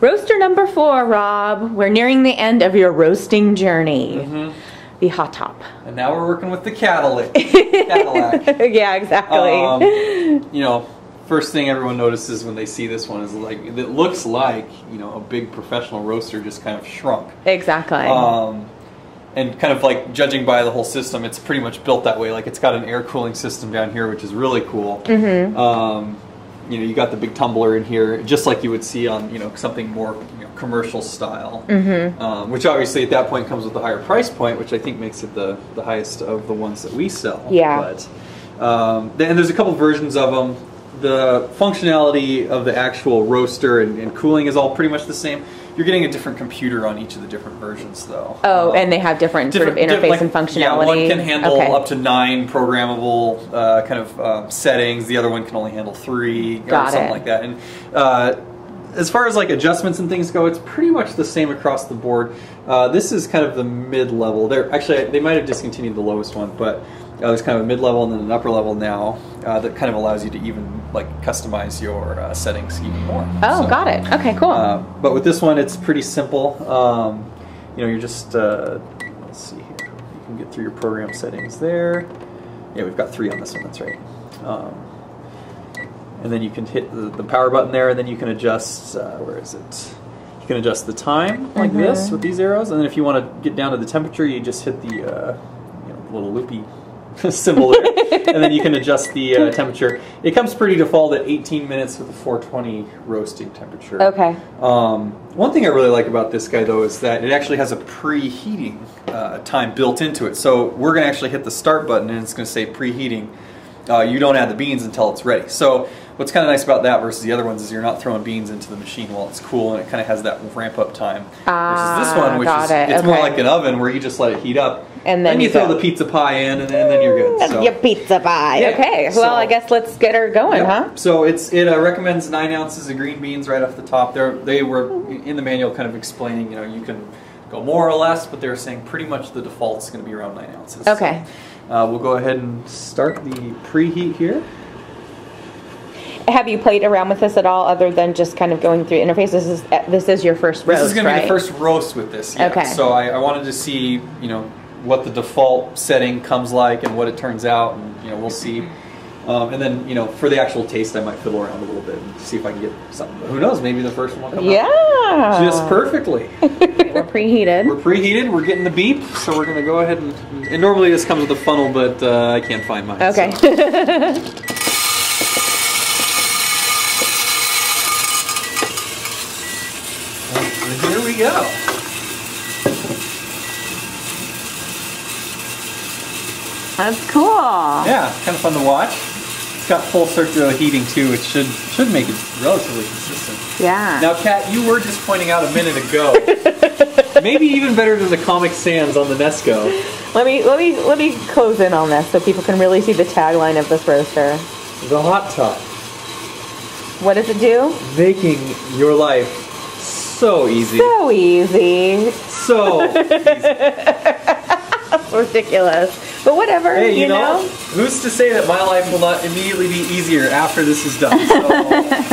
Roaster number 4, Rob. We're nearing the end of your roasting journey. The Hottop. And now we're working with the Cadillac. Yeah, exactly. You know, first thing everyone notices when they see this one is like, it looks like, you know, a big professional roaster just kind of shrunk. Exactly. And kind of like judging by the whole system, it's pretty much built that way. Like it's got an air cooling system down here, which is really cool. You know, you got the big tumbler in here, just like you would see on, you know, something more, you know, commercial style. Which obviously at that point comes with a higher price point, which I think makes it the highest of the ones that we sell. Yeah. But and there's a couple versions of them. The functionality of the actual roaster and cooling is all pretty much the same. You're getting a different computer on each of the different versions, though. Oh, and they have different sort of interface like, and functionality. Yeah, one can handle up to 9 programmable kind of settings. The other one can only handle 3 or something like that. And as far as like adjustments and things go, it's pretty much the same across the board. This is kind of the mid-level. They might have discontinued the lowest one, but there's kind of a mid-level and then an upper level now that kind of allows you to even like customize your settings even more. Oh, so, got it. Okay, cool. But with this one, it's pretty simple. You know, you're just let's see here. You can get through your program settings there. Yeah, we've got 3 on this one. That's right. And then you can hit the power button there, and then you can adjust. Where is it? You can adjust the time like this with these arrows, and then if you want to get down to the temperature, you just hit the you know, little loopy symbol there, and then you can adjust the temperature. It comes pretty default at 18 minutes with a 420 roasting temperature. Okay. One thing I really like about this guy though is that it actually has a preheating time built into it. So we're going to actually hit the start button and it's going to say preheating. You don't add the beans until it's ready. So what's kind of nice about that versus the other ones is you're not throwing beans into the machine while it's cool, and it kind of has that ramp up time. Versus this one, which is it's more like an oven where you just let it heat up. And then you throw the pizza pie in, and then you're good. So. Your pizza pie. Yeah. Okay, well, I guess let's get her going, huh? So it recommends 9 ounces of green beans right off the top. They were in the manual kind of explaining, you know, you can go more or less, but they were saying pretty much the default's going to be around 9 ounces. Okay. So, we'll go ahead and start the preheat here. Have you played around with this at all, other than just kind of going through interfaces? This is your first roast, This is going to be the first roast with this. Yeah. Okay. So I wanted to see, you know, what the default setting comes like and what it turns out, and you know, we'll see. And then, you know, for the actual taste, I might fiddle around a little bit and see if I can get something. But who knows? Maybe the first one will come out just perfectly. We're preheated. We're preheated. We're getting the beep, so we're going to go ahead and normally this comes with a funnel, but I can't find mine. Okay. So. Here we go. That's cool. Yeah, kind of fun to watch. It's got full circular heating too, which should make it relatively consistent. Yeah. Now, Kat, you were just pointing out a minute ago. Maybe even better than the Comic Sans on the Nesco. Let me close in on this so people can really see the tagline of this roaster. The Hottop. What does it do? Making your life so easy. So easy. So easy. That's ridiculous. But whatever, hey, you know? Who's to say that my life will not immediately be easier after this is done?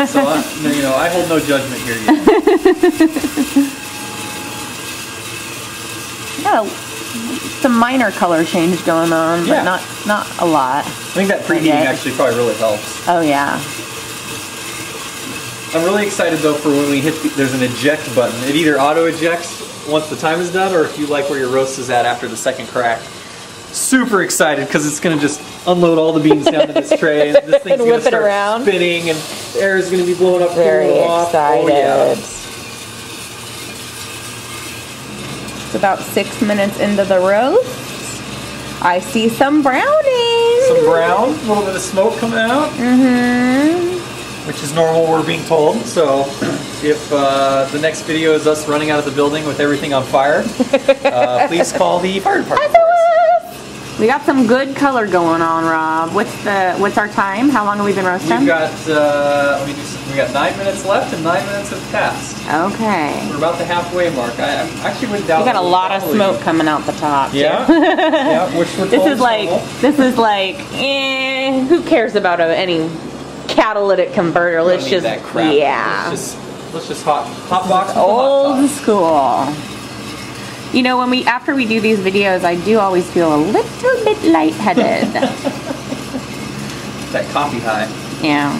So you know, I hold no judgment here yet. Yeah, some minor color change going on, but not a lot. I think that preheating actually probably really helps. Oh yeah. I'm really excited though for when we hit there's an eject button. It either auto ejects once the time is done, or if you like where your roast is at after the second crack. Super excited because it's going to just unload all the beans down to this tray, and this thing's going to start spinning, and air is going to be blowing up. Very excited. Oh, yeah. It's about 6 minutes into the roast. I see some browning. Some brown, a little bit of smoke coming out. Which is normal, we're being told. So if the next video is us running out of the building with everything on fire, please call the fire department. We got some good color going on, Rob. What's our time? How long have we been roasting? We've got we got 9 minutes left, and 9 minutes have passed. Okay. We're about the halfway mark. I actually wouldn't doubt. We got a lot of smoke coming out the top. Yeah. Yeah. Which we're told this is like who cares about any catalytic converter? Let's just that crap. yeah. Let's just Let's just hot box Old school. You know, after we do these videos, I do always feel a little bit lightheaded. That coffee high. Yeah.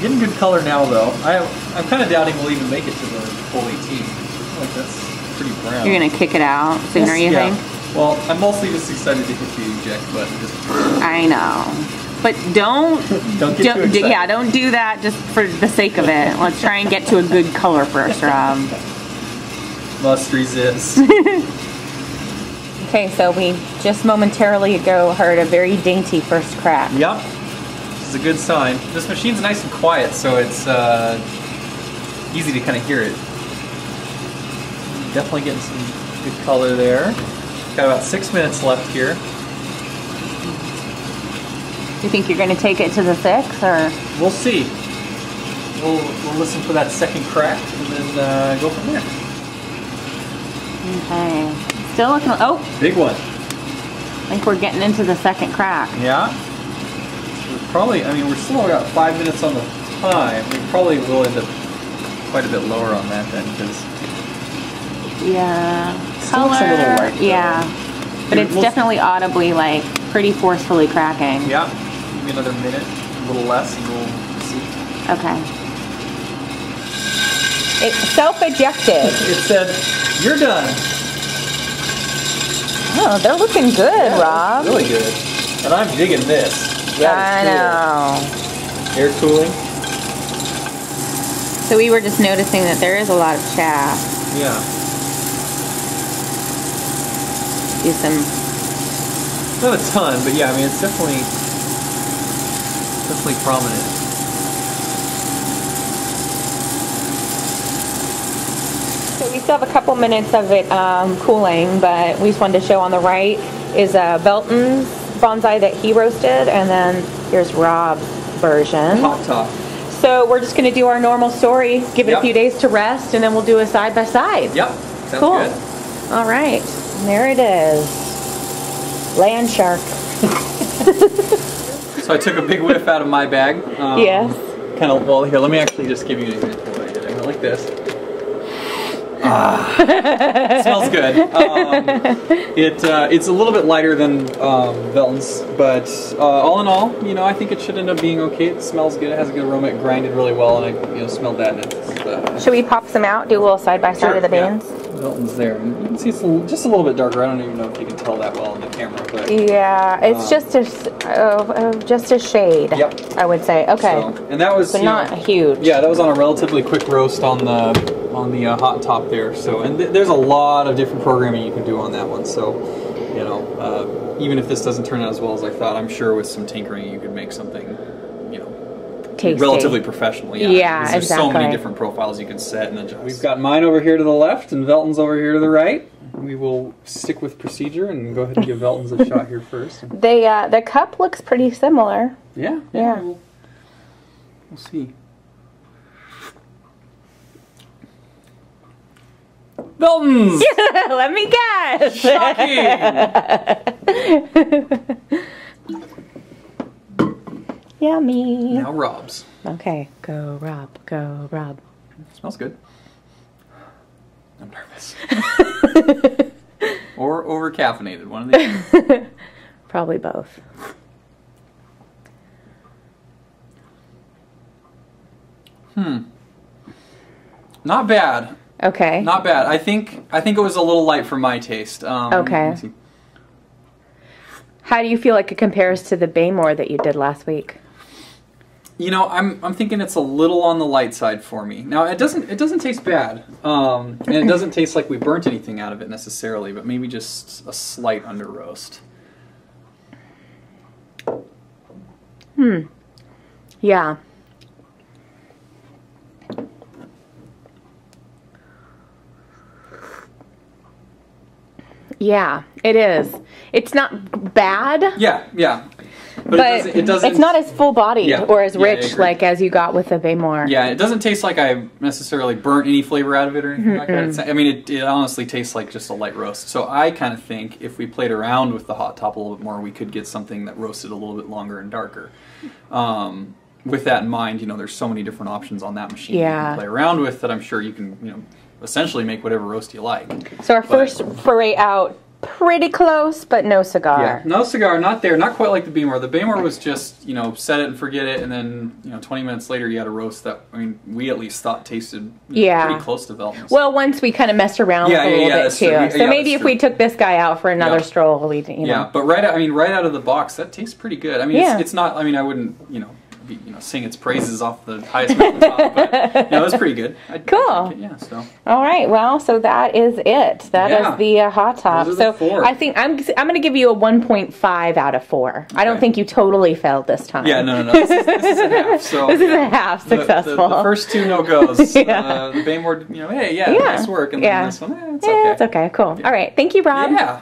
Getting good color now, though. I'm kind of doubting we'll even make it to the full 18. Like that's pretty brown. You're gonna kick it out sooner, you think? Well, I'm mostly just excited to hit the eject button. I know. But don't get too excited. Yeah, don't do that just for the sake of it. Let's try and get to a good color first, Rob. Must resist. Okay, so we just momentarily ago heard a very dainty first crack. Yep. This is a good sign. This machine's nice and quiet, so it's easy to kind of hear it. Definitely getting some good color there. Got about 6 minutes left here. Do you think you're going to take it to the 6, or? We'll see. We'll listen for that second crack and then go from there. Okay. Still looking. Oh, big one. I think we're getting into the second crack. Yeah. We're probably. I mean, we're still got 5 minutes on the time. We probably will end up quite a bit lower on that then, because. Yeah. Still looks a little white. Yeah. But it's definitely audibly like pretty forcefully cracking. Yeah. Maybe another minute, a little less, and we'll see. Okay. It self-ejected. It said, "You're done." Oh, they're looking good, yeah, Rob. Really good. And I'm digging this. I know. Air cooling. So we were just noticing that there is a lot of chaff. Yeah. Do some. Not a ton, but yeah, I mean it's definitely prominent. So we still have a couple minutes of it cooling, but we just wanted to show on the right is Belton's bonsai that he roasted, and then here's Rob's version. Hottop. So we're just going to do our normal story, give it Yep. a few days to rest, and then we'll do a side by side. Yep. Sounds cool. Good. All right, there it is. Land shark. So I took a big whiff out of my bag. Yes. Kind of. Well, here. Let me actually just give you an example. I go like this. It smells good. It's a little bit lighter than Velton's, but all in all, you know, I think it should end up being okay. It smells good. It has a good aroma. It grinded really well, and I smelled that. And it's, Should we pop some out? Do a little side by side of the beans? Yeah. Velton's there. And you can see it's just a little bit darker. I don't even know if you can tell that well on the camera, but yeah, it's just a shade. Yep. I would say. Okay. So, and that was not huge. Yeah, that was on a relatively quick roast on the hot top there. So, and there's a lot of different programming you can do on that one. So, you know, even if this doesn't turn out as well as I thought, I'm sure with some tinkering you could make something, you know, tasty. Relatively professional. Yeah, yeah, there's exactly. so many different profiles you can set and adjust. We've got mine over here to the left and Velton's over here to the right. We will stick with procedure and go ahead and give Velton's a shot here first. The cup looks pretty similar. Yeah. Yeah. We'll see. Velton's! Let me guess! Shocking! Yummy. Now Rob's. Okay, go Rob, go Rob. Smells good. I'm nervous. Or over caffeinated, one of these. Probably both. Not bad. Okay. Not bad. I think it was a little light for my taste. Okay. Let me see. How do you feel like it compares to the Baymore that you did last week? You know, I'm thinking it's a little on the light side for me. Now it doesn't taste bad, and it doesn't taste like we burnt anything out of it necessarily, but maybe just a slight under roast. Yeah. Yeah, it is. It's not bad. Yeah. But it doesn't. It's not as full bodied or as rich I like as you got with the Baymore. Yeah, it doesn't taste like I necessarily burnt any flavor out of it or anything like that. I mean, it honestly tastes like just a light roast. So I kind of think if we played around with the hot top a little bit more, we could get something that roasted a little bit longer and darker. with that in mind, you know, there's so many different options on that machine Yeah. you can play around with that I'm sure you can, you know, essentially make whatever roast you like. So our first foray out, pretty close, but no cigar. Yeah, no cigar, not there, not quite like the Beamer. The Beamer was just, you know, set it and forget it, and then, you know, 20 minutes later you had a roast that, I mean, we at least thought tasted pretty close to Velton's. Well, once we kind of messed around with a little bit too. So maybe if we took this guy out for another stroll, we'd, you know. Yeah, but right out of the box, that tastes pretty good. I mean, it's not, I mean, I wouldn't, you know, sing its praises off the highest mountaintop, but you know, it's pretty good. Cool. I'd take it, yeah. So. All right. Well, so that is it. That is the Hottop. Those are the four. I think I'm going to give you a 1.5 out of 4. Okay. I don't think you totally failed this time. Yeah, no. This is a half. So this is a half successful. The first 2 no goes. The Baymore, you know, hey, nice work, and then this one, it's okay. It's okay. Cool. All right. Thank you, Rob. Yeah.